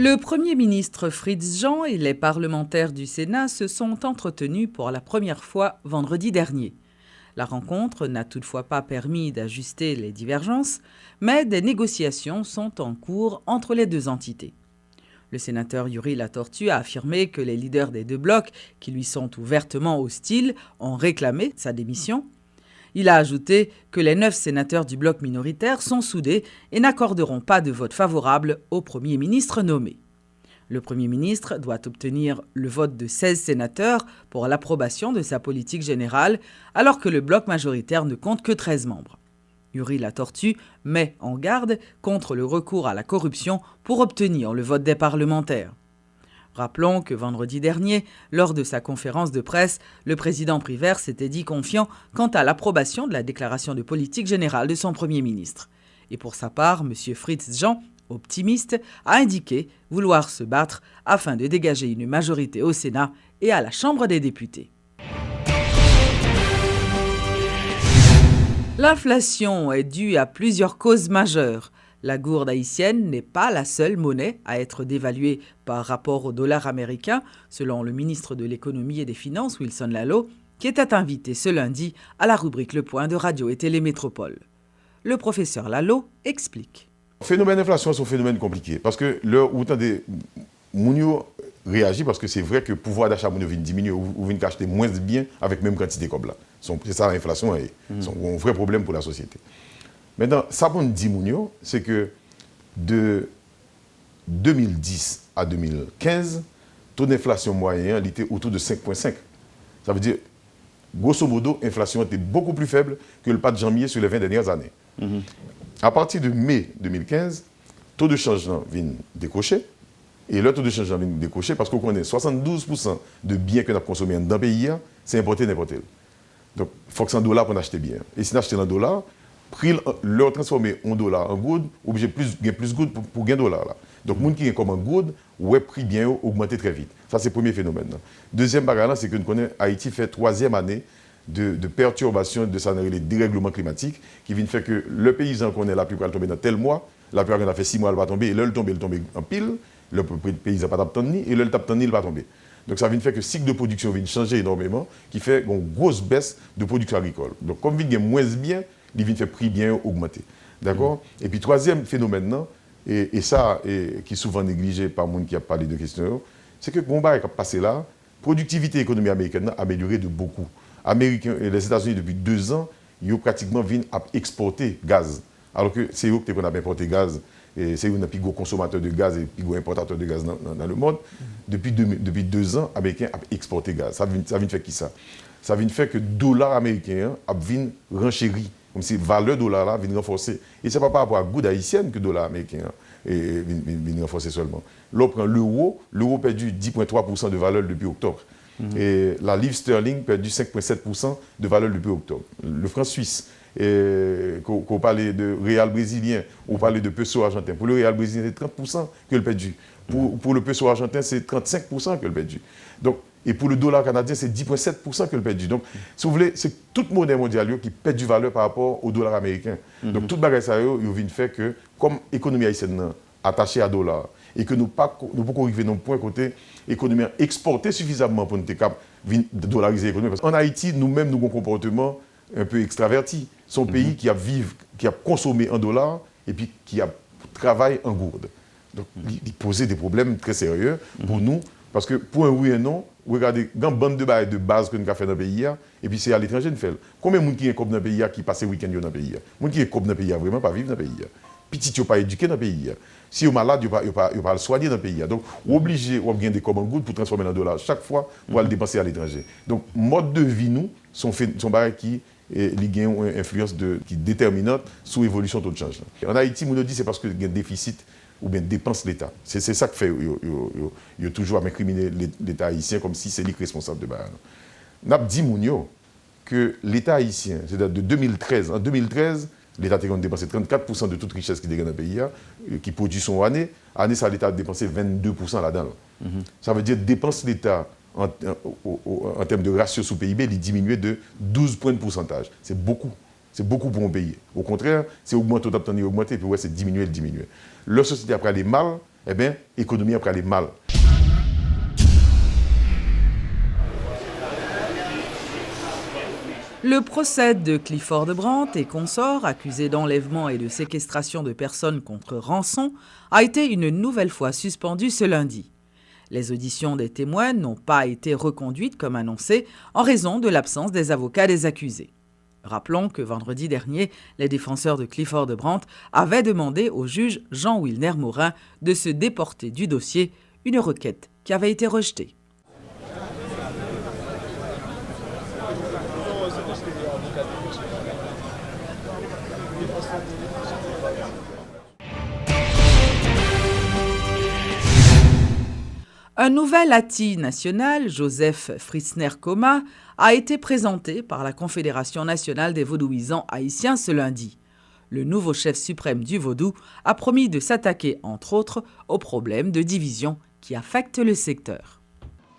Le Premier ministre Fritz Jean et les parlementaires du Sénat se sont entretenus pour la première fois vendredi dernier. La rencontre n'a toutefois pas permis d'ajuster les divergences, mais des négociations sont en cours entre les deux entités. Le sénateur Yuri Latortue a affirmé que les leaders des deux blocs, qui lui sont ouvertement hostiles, ont réclamé sa démission. Il a ajouté que les 9 sénateurs du bloc minoritaire sont soudés et n'accorderont pas de vote favorable au Premier ministre nommé. Le Premier ministre doit obtenir le vote de 16 sénateurs pour l'approbation de sa politique générale, alors que le bloc majoritaire ne compte que 13 membres. Yuri Latortue met en garde contre le recours à la corruption pour obtenir le vote des parlementaires. Rappelons que vendredi dernier, lors de sa conférence de presse, le président Privert s'était dit confiant quant à l'approbation de la déclaration de politique générale de son Premier ministre. Et pour sa part, M. Fritz Jean, optimiste, a indiqué vouloir se battre afin de dégager une majorité au Sénat et à la Chambre des députés. L'inflation est due à plusieurs causes majeures. La gourde haïtienne n'est pas la seule monnaie à être dévaluée par rapport au dollar américain, selon le ministre de l'Économie et des Finances, Wilson Lallo, qui était invité ce lundi à la rubrique Le Point de Radio et Télémétropole. Le professeur Lallo explique. Le phénomène d'inflation, c'est un phénomène compliqué, parce que l'heure où des mounio réagit, parce que c'est vrai que le pouvoir d'achat mounio vient diminuer, ou vient acheter moins de biens avec même quantité comme là. C'est ça l'inflation, c'est un vrai problème pour la société. Maintenant, ça pour nous dire, c'est que de 2010 à 2015, le taux d'inflation moyen était autour de 5,5. Ça veut dire, grosso modo, l'inflation était beaucoup plus faible que le pas de janvier sur les 20 dernières années. À partir de mai 2015, le taux de changement vient décrocher. Et le taux de changement vient décrocher parce qu'on connaît 72% de biens que nous avons consommés dans le pays, c'est importé n'importe où. Donc, il faut que c'est en dollars pour acheter bien. Et si on achète en dollars, leur transformer en dollars en good, obligé de plus good pour gagner dollars. Là. Donc, les gens qui ont comme en good, ouais, prix bien augmenter très vite. Ça, c'est le premier phénomène. Là. Deuxième bagage, c'est que nous connaissons Haïti fait 3e année de perturbation de ça, les dérèglements climatiques qui viennent faire que le paysan qu'on est la plupart tomber dans tel mois, la plupart qu'on a fait 6 mois, elle va tomber, et là, il tombe en pile, le paysan n'a pas tapé ni, et là, il tape ni, il va tomber. Donc ça vient faire que le cycle de production vient changer énormément, qui fait une grosse baisse de production agricole. Donc comme il y a moins bien, il vient faire prix bien augmenter. D'accord. Et puis troisième phénomène, et ça qui est souvent négligé par les gens qui a parlé de questions, c'est que le combat qui a passé là, la productivité économique américaine a amélioré de beaucoup. Les États-Unis, depuis 2 ans, ils ont pratiquement viennent à exporter gaz. Alors que c'est eux qui ont importé gaz. C'est un des plus gros consommateurs de gaz et plus gros importateurs de gaz dans le monde. Depuis 2 ans, les Américains ont exporté gaz. Ça vient faire qui ça? Ça vient faire que le dollar américain a renchéri. Comme si la valeur du dollar vient renforcer. Et ce n'est pas par rapport à la goutte haïtienne que le dollar américain vient renforcer seulement. L'on prend l'euro a perdu 10,3% de valeur depuis octobre. Et la livre sterling a perdu 5,7% de valeur depuis octobre. Le franc suisse, qu'on parlait de réal brésilien, on parlait de peso argentin. Pour le réal brésilien, c'est 30% que le perdu. Pour le peso argentin, c'est 35% que le perdu. Donc, et pour le dollar canadien, c'est 10,7% que le perdu. Donc, si vous voulez, c'est toute monnaie mondiale qui perd du valeur par rapport au dollar américain. Donc, toute bagage ça, il vient faire que, comme l'économie haïtienne attachée à dollar, et que nous ne pouvons pas arriver à un point côté économie exporter suffisamment pour nous dollariser l'économie. Parce qu'en Haïti, nous-mêmes, nous avons un comportement un peu extraverti. C'est un pays qui a consommé en dollars et puis qui a travaillé en gourde. Donc, il posait des problèmes très sérieux pour nous. Parce que pour un oui et non, regardez, il y a une bande de base que nous avons fait dans le pays, et puis c'est à l'étranger nous fait. Combien de gens qui sont dans le pays qui passent le week-end dans le pays? Les gens qui sont dans le pays vraiment pas vivre dans le pays. Petit, ils ne sont pas éduqués dans le pays. Si ils sont malades, ils ne sont pas soignés dans le pays. Donc, obligé de gagner des commandes goûts pour transformer dans le dollar chaque fois pour aller dépenser à l'étranger. Donc, mode de vie, nous, sont barres qui ont une influence qui est déterminante sur l'évolution de taux de change. En Haïti, on nous dit que c'est parce qu'il y a un déficit ou bien dépense l'État. C'est ça qui fait il y a toujours à incriminer l'État haïtien comme si c'est lui responsable de ça. On a dit que l'État haïtien, c'est-à-dire de 2013, en 2013, l'État a dépensé 34% de toute richesse qui est dans le pays, qui produit son année. Année, ça, l'État a dépensé 22% là-dedans. Ça veut dire que dépense l'État en termes de ratio sous PIB, il diminuait de 12 points de pourcentage. C'est beaucoup. C'est beaucoup pour un pays. Au contraire, c'est augmenter, augmenter, puis ouais, c'est diminuer. La société après les mal, eh bien, l'économie après aller mal. Le procès de Clifford de Brandt et consorts, accusés d'enlèvement et de séquestration de personnes contre rançon, a été une nouvelle fois suspendu ce lundi. Les auditions des témoins n'ont pas été reconduites comme annoncé en raison de l'absence des avocats des accusés. Rappelons que vendredi dernier, les défenseurs de Clifford de Brandt avaient demandé au juge Jean-Wilner Morin de se déporter du dossier, une requête qui avait été rejetée. Un nouvel ATI national, Joseph Fritzner-Coma, a été présenté par la Confédération nationale des vaudouisants haïtiens ce lundi. Le nouveau chef suprême du vaudou a promis de s'attaquer, entre autres, aux problèmes de division qui affectent le secteur.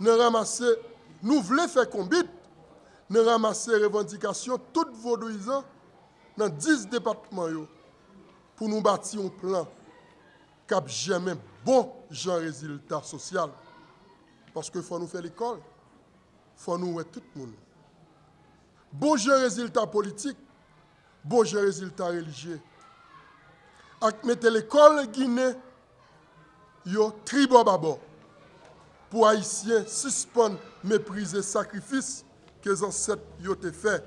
Nous voulons faire combien de ramasser les revendications toutes vaudouisants dans 10 départements pour nous bâtir un plan qui n'a jamais bon genre résultat social. Parce qu'il faut nous faire l'école, il faut nous voir tout le monde. Bon genre résultat politique, bon genre résultat religieux. Ak mettre l'école Guinée, yo tribo babo. Pour Haïtiens suspendre, mépriser sacrifice que les ancêtres ont fait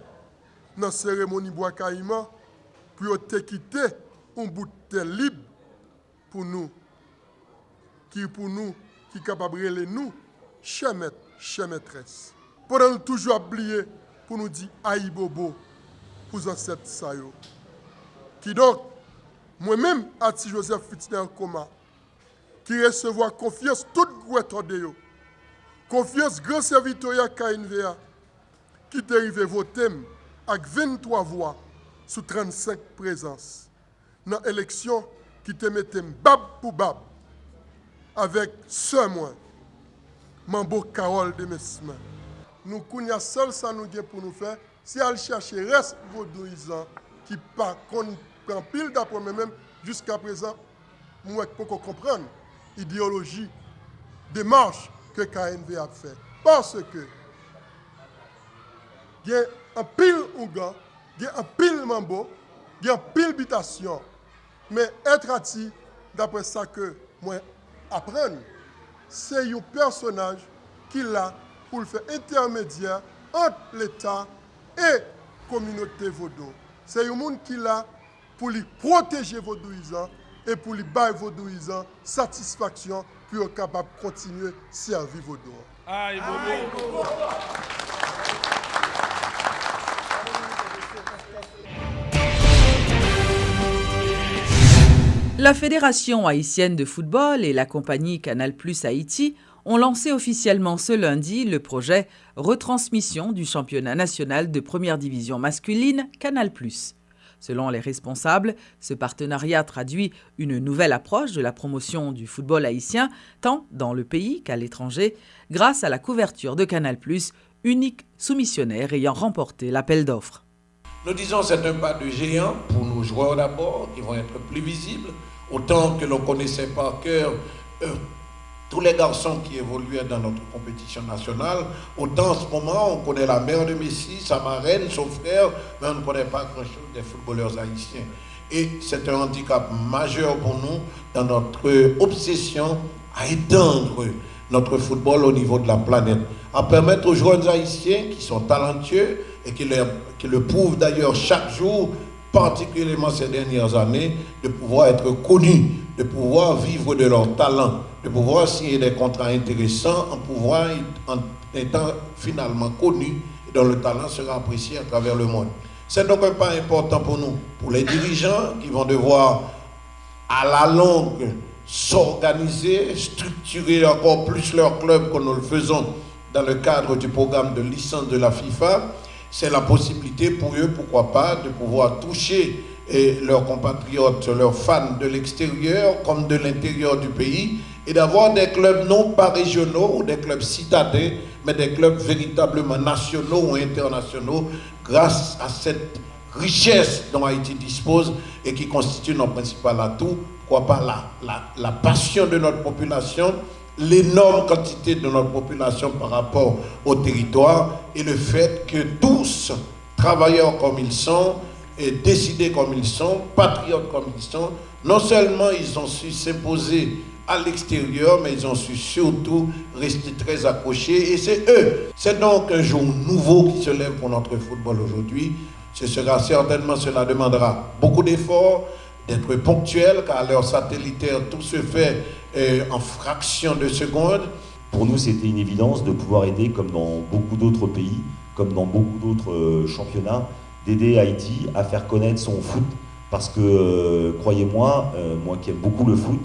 dans la cérémonie bois caïman pour te quitter un bout de terre libre pour nous, qui est capable de nous, chers maîtres, chers maîtresses. Pendant nous toujours oublier pour nous dire aïe bobo pour les ancêtres ça yo. Qui donc, moi-même, Ati Joseph Fritzner-Coma, qui recevoir confiance toute gouette de yo. Confiance grand serviteur KNVA qui est arrivé voter avec 23 voix sous 35 présences. Dans l'élection qui te mettait bab pour bab avec ce mois, Mambo Carole de Mesma. Nous connaissons seul ça nous pour nous faire, si elle cherche reste vaudouisant qui pas prend pile d'après moi-même jusqu'à présent, moi je peux comprendre l'idéologie, démarche que KNV a fait. Parce que il y a un pile Ougan, il y a un pile Mambo, il y a un pile habitation. Mais être ati, d'après ça que moi apprendre, c'est un personnage qui est là pour le faire intermédiaire entre l'État et la communauté vaudou. C'est un monde qui est là pour lui protéger vaudouisants et pour lui bailler vaudouisants satisfaction pour être capable de continuer à servir vaudou. Aïe, vaudou. La Fédération haïtienne de football et la compagnie Canal+ Haïti ont lancé officiellement ce lundi le projet Retransmission du championnat national de première division masculine Canal+. Selon les responsables, ce partenariat traduit une nouvelle approche de la promotion du football haïtien, tant dans le pays qu'à l'étranger, grâce à la couverture de Canal+, unique soumissionnaire ayant remporté l'appel d'offres. Nous disons que c'est un pas de géant pour nos joueurs d'abord, qui vont être plus visibles, autant que l'on connaissait par cœur tous les garçons qui évoluaient dans notre compétition nationale. Autant en ce moment, on connaît la mère de Messi, sa marraine, son frère, mais on ne connaît pas grand-chose des footballeurs haïtiens. Et c'est un handicap majeur pour nous dans notre obsession à étendre notre football au niveau de la planète, à permettre aux joueurs haïtiens qui sont talentueux et qui le prouvent d'ailleurs chaque jour, particulièrement ces dernières années, de pouvoir être connus, de pouvoir vivre de leur talent, de pouvoir signer des contrats intéressants en étant finalement connus et dont le talent sera apprécié à travers le monde. C'est donc un pas important pour nous, pour les dirigeants qui vont devoir à la longue s'organiser, structurer encore plus leur club que nous le faisons dans le cadre du programme de licence de la FIFA. C'est la possibilité pour eux, pourquoi pas, de pouvoir toucher leurs compatriotes, leurs fans de l'extérieur comme de l'intérieur du pays et d'avoir des clubs non pas régionaux ou des clubs citadins, mais des clubs véritablement nationaux ou internationaux grâce à cette richesse dont Haïti dispose et qui constitue notre principal atout. pourquoi pas la passion de notre population, l'énorme quantité de notre population par rapport au territoire et le fait que tous, travailleurs comme ils sont, et décidés comme ils sont, patriotes comme ils sont, non seulement ils ont su s'imposer à l'extérieur, mais ils ont su surtout rester très accrochés. Et c'est eux. C'est donc un jour nouveau qui se lève pour notre football aujourd'hui. Cela demandera beaucoup d'efforts, d'être ponctuel, car à l'heure satellitaire, tout se fait en fraction de seconde. Pour nous, c'était une évidence de pouvoir aider, comme dans beaucoup d'autres pays, comme dans beaucoup d'autres championnats, d'aider Haïti à faire connaître son foot. Parce que, croyez-moi, moi qui aime beaucoup le foot,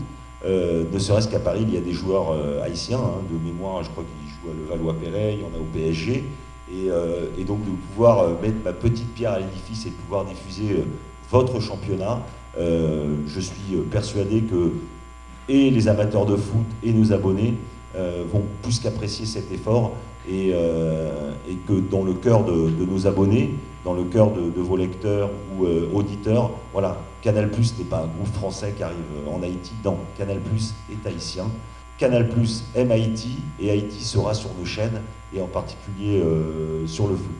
ne serait-ce qu'à Paris, il y a des joueurs haïtiens, de mémoire, je crois qu'ils jouent à Levallois-Perret, il y en a au PSG. Et donc de pouvoir mettre ma petite pierre à l'édifice et de pouvoir diffuser votre championnat, je suis persuadé que et les amateurs de foot et nos abonnés vont plus qu'apprécier cet effort et que dans le cœur de nos abonnés, dans le cœur de vos lecteurs ou auditeurs, voilà, Canal+ n'est pas un groupe français qui arrive en Haïti, non, Canal+ est haïtien. Canal+ aime Haïti et Haïti sera sur nos chaînes et en particulier sur le foot.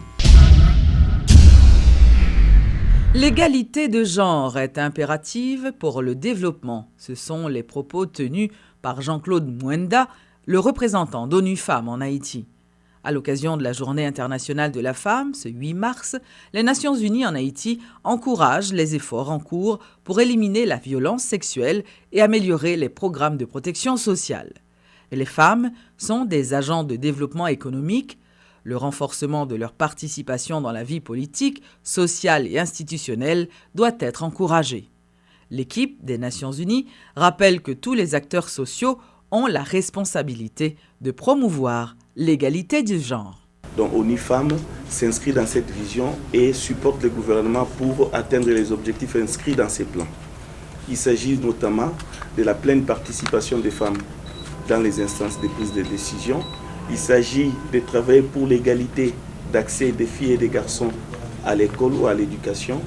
L'égalité de genre est impérative pour le développement. Ce sont les propos tenus par Jean-Claude Mwenda, le représentant d'ONU Femmes en Haïti. À l'occasion de la Journée internationale de la femme, ce 8 mars, les Nations unies en Haïti encouragent les efforts en cours pour éliminer la violence sexuelle et améliorer les programmes de protection sociale. Et les femmes sont des agents de développement économique. Le renforcement de leur participation dans la vie politique, sociale et institutionnelle doit être encouragé. L'équipe des Nations unies rappelle que tous les acteurs sociaux ont la responsabilité de promouvoir l'égalité du genre. Donc ONU Femmes s'inscrit dans cette vision et supporte le gouvernement pour atteindre les objectifs inscrits dans ces plans. Il s'agit notamment de la pleine participation des femmes dans les instances de prise de décision. Il s'agit de travailler pour l'égalité d'accès des filles et des garçons à l'école ou à l'éducation,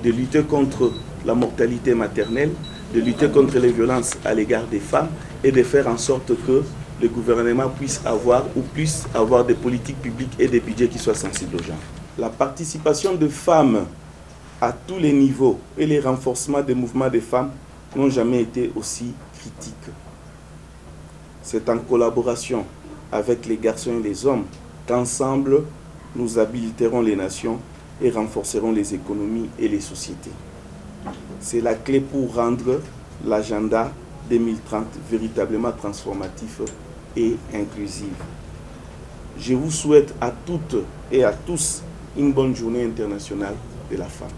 de lutter contre la mortalité maternelle, de lutter contre les violences à l'égard des femmes et de faire en sorte que le gouvernement puisse avoir des politiques publiques et des budgets qui soient sensibles aux gens. La participation de femmes à tous les niveaux et les renforcements des mouvements des femmes n'ont jamais été aussi critiques. C'est en collaboration avec les garçons et les hommes qu'ensemble nous habiliterons les nations et renforcerons les économies et les sociétés. C'est la clé pour rendre l'agenda 2030 véritablement transformatif et inclusif. Je vous souhaite à toutes et à tous une bonne journée internationale de la femme.